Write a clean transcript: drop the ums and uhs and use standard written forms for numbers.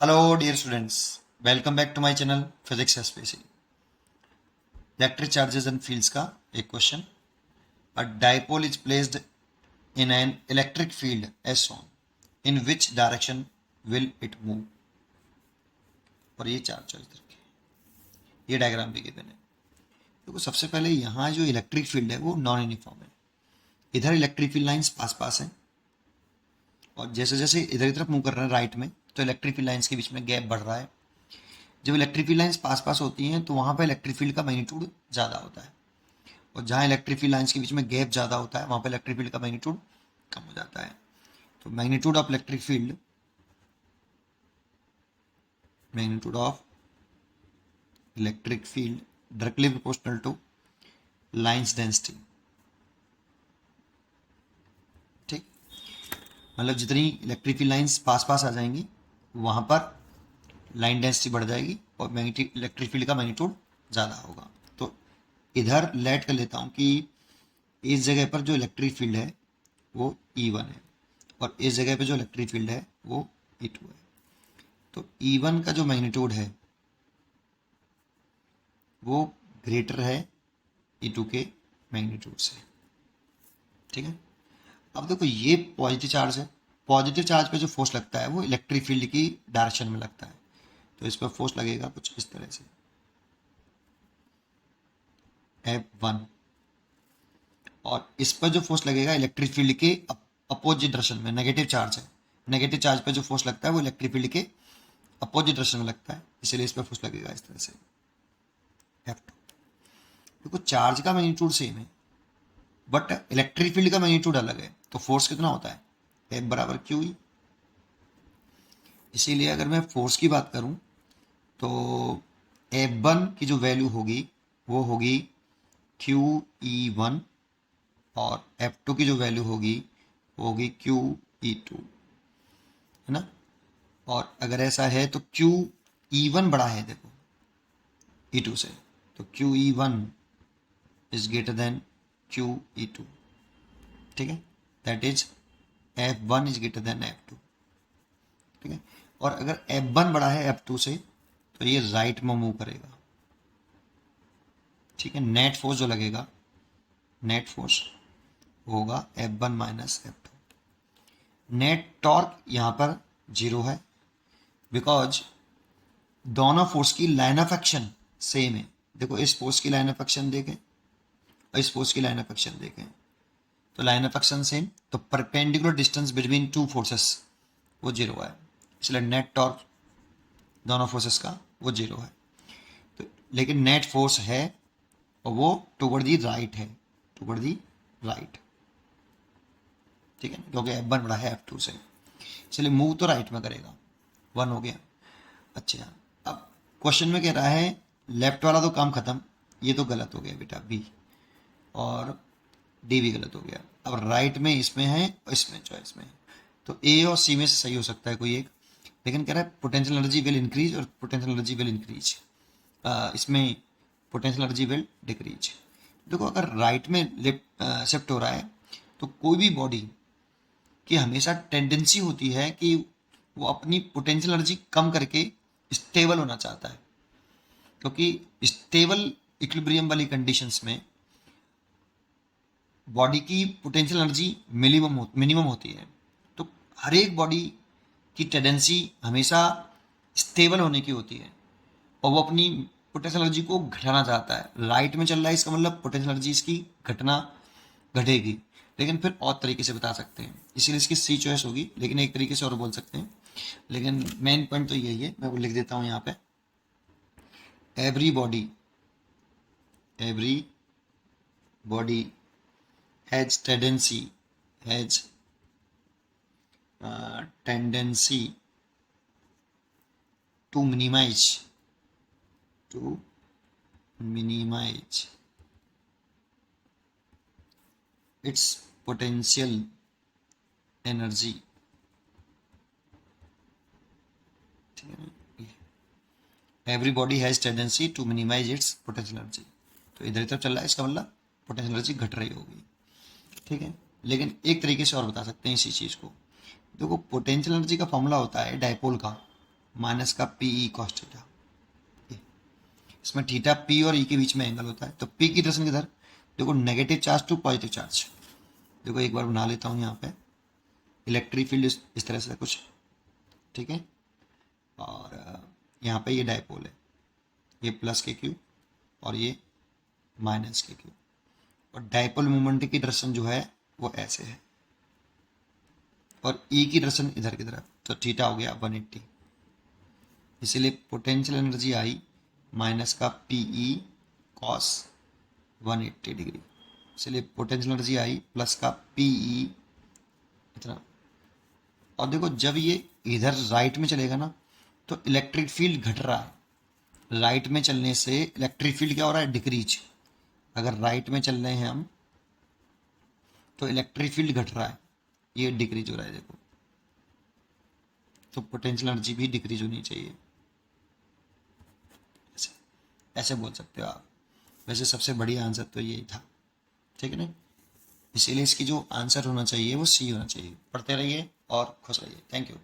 Hello, dear students. Welcome back to my channel Physics SPC. Electric charges and fields का एक question. A dipole is placed in an electric field S on. In which direction will it move? और ये charge इस तरह के ये diagram भी given है. देखो सबसे पहले यहाँ जो इलेक्ट्रिक फील्ड है वो नॉन यूनिफॉर्म है. इधर इलेक्ट्रिक फील्ड लाइंस पास पास हैं और जैसे जैसे इधर की तरफ मूव कर रहे हैं राइट में तो इलेक्ट्रिक फील्ड लाइंस के बीच में गैप बढ़ रहा है. जब इलेक्ट्रिक फील्ड लाइंस पास पास होती हैं तो वहाँ पर इलेक्ट्रिक फील्ड का मैग्नीट्यूड ज़्यादा होता है और जहाँ इलेक्ट्रिक फील्ड लाइंस के बीच में गैप ज़्यादा होता है वहाँ पर इलेक्ट्रिक फील्ड का मैग्नीट्यूड कम हो जाता है. तो magnitude of electric field directly proportional two lines density. ठीक, मतलब जितनी इलेक्ट्रिक फील्ड लाइंस पास पास आ जाएंगी वहाँ पर लाइन डेंसिटी बढ़ जाएगी और इलेक्ट्रिक फील्ड का मैग्नीट्यूड ज़्यादा होगा. तो इधर लेट कर लेता हूँ कि इस जगह पर जो इलेक्ट्रिक फील्ड है वो E1 है और इस जगह पर जो इलेक्ट्रिक फील्ड है वो E2 है. तो E1 का जो मैग्नीट्यूड है वो ग्रेटर है E2 के मैग्नीट्यूड से. ठीक है, अब देखो ये पॉजिटिव चार्ज है. पॉजिटिव चार्ज पे जो फोर्स लगता है वो इलेक्ट्रिक फील्ड की डायरेक्शन में लगता है. तो इस पर फोर्स लगेगा कुछ इस तरह से F1 और इस पर जो फोर्स लगेगा इलेक्ट्रिक फील्ड के अपोजिट डायरेक्शन में. नेगेटिव चार्ज है, नेगेटिव चार्ज पे जो फोर्स लगता है वो इलेक्ट्रिक फील्ड के अपोजिट डायरेक्शन में लगता है, इसलिए इस पर फोर्स लगेगा इस तरह से F2. देखो चार्ज का मैग्नीट्यूड सेम है बट इलेक्ट्रिक फील्ड का मैग्नीट्यूड अलग है. तो फोर्स कितना होता है F बराबर QE. इसीलिए अगर मैं फोर्स की बात करूं तो F1 की जो वैल्यू होगी वो होगी QE1 और F2 की जो वैल्यू होगी वो होगी QE2, है ना. और अगर ऐसा है तो QE1 बड़ा है देखो E2 से, तो QE1 is greater then QE2. ठीक है, that is F1 is greater than F2. ठीक है, और अगर F1 बड़ा है F2 से तो ये राइट में मूव करेगा. ठीक है, नेट फोर्स जो लगेगा नेट फोर्स होगा F1 minus F2. Net torque यहाँ पर 0 है बिकॉज दोनों फोर्स की लाइन ऑफ एक्शन सेम है. देखो इस फोर्स की लाइन ऑफ एक्शन देखें और इस फोर्स की लाइन ऑफ एक्शन देखें तो लाइन ऑफ एक्शन सेम, तो perpendicular distance between two forces वो 0 है, इसलिए नेट टॉर्क दोनों फोर्सेस का वो 0 है. तो लेकिन नेट फोर्स है और वो टुवर्ड दी राइट है, टुवर्ड दी राइट. ठीक है, क्योंकि F1 बड़ा है F2 से, इसलिए मूव तो राइट में करेगा. 1 हो गया. अच्छा, अब क्वेश्चन में कह रहा है लेफ्ट वाला तो काम खत्म, ये तो गलत हो गया बेटा बी, और डी भी गलत हो गया. अब राइट में इसमें है और इसमें चॉइस में है, तो ए और सी में से सही हो सकता है कोई एक. लेकिन कह रहा है पोटेंशियल एनर्जी विल इंक्रीज और पोटेंशियल एनर्जी विल इंक्रीज, इसमें पोटेंशियल एनर्जी विल डिक्रीज. देखो अगर राइट में शिफ्ट हो रहा है तो कोई भी बॉडी की हमेशा टेंडेंसी होती है कि वो अपनी पोटेंशियल एनर्जी कम करके स्टेबल होना चाहता है, क्योंकि स्टेबल इक्विलिब्रियम वाली कंडीशंस में बॉडी की पोटेंशियल एनर्जी मिनिमम होती है. तो हर एक बॉडी की टेंडेंसी हमेशा स्टेबल होने की होती है और वो अपनी पोटेंशियल एनर्जी को घटाना चाहता है. राइट में चल रहा है इसका मतलब पोटेंशियल एनर्जी इसकी घटेगी, लेकिन फिर और तरीके से बता सकते हैं, इसीलिए इसकी सी चॉइस होगी. लेकिन एक तरीके से और बोल सकते हैं, लेकिन मेन पॉइंट तो यही है. मैं वो लिख देता हूँ यहाँ पे, every body has tendency to minimize its potential energy. Everybody has tendency to minimize its potential energy. तो इधर इधर चल रहा है, इसका मतलब पोटेंशियल एनर्जी घट रही होगी. ठीक है, लेकिन एक तरीके से और बता सकते हैं इसी चीज़ को. देखो पोटेंशियल एनर्जी का फॉर्मूला होता है डायपोल का माइनस का पी ई कॉस थीटा। इसमें थीटा पी और ई के बीच में एंगल होता है। तो पी की डायरेक्शन किधर, देखो negative charge to positive charge. देखो एक बार बना लेता हूँ यहाँ पे इलेक्ट्रिक फील्ड इस तरह से कुछ, ठीक है। और यहाँ पे ये डायपोल है, ये प्लस के क्यू और ये माइनस के क्यू, और डायपोल मोमेंट की डायरेक्शन जो है वो ऐसे है और ई की डायरेक्शन इधर की तरफ, तो थीटा हो गया 180। इसीलिए पोटेंशियल एनर्जी आई माइनस का पी ई कॉस 180 डिग्री। इसलिए पोटेंशियल एनर्जी आई प्लस का पी ई इतना। और देखो जब ये इधर राइट में चलेगा ना तो इलेक्ट्रिक फील्ड घट रहा है। राइट में चलने से इलेक्ट्रिक फील्ड क्या हो रहा है, डिक्रीज। अगर राइट में चल रहे हैं हम तो इलेक्ट्रिक फील्ड घट रहा है, ये डिक्रीज हो रहा है देखो। तो पोटेंशियल एनर्जी भी डिक्रीज होनी चाहिए, ऐसे ऐसे बोल सकते हो आप। वैसे सबसे बढ़िया आंसर तो यही था, ठीक है ना। इसीलिए इसकी जो आंसर होना चाहिए वो सी होना चाहिए। पढ़ते रहिए और खुश रहिए। Thank you.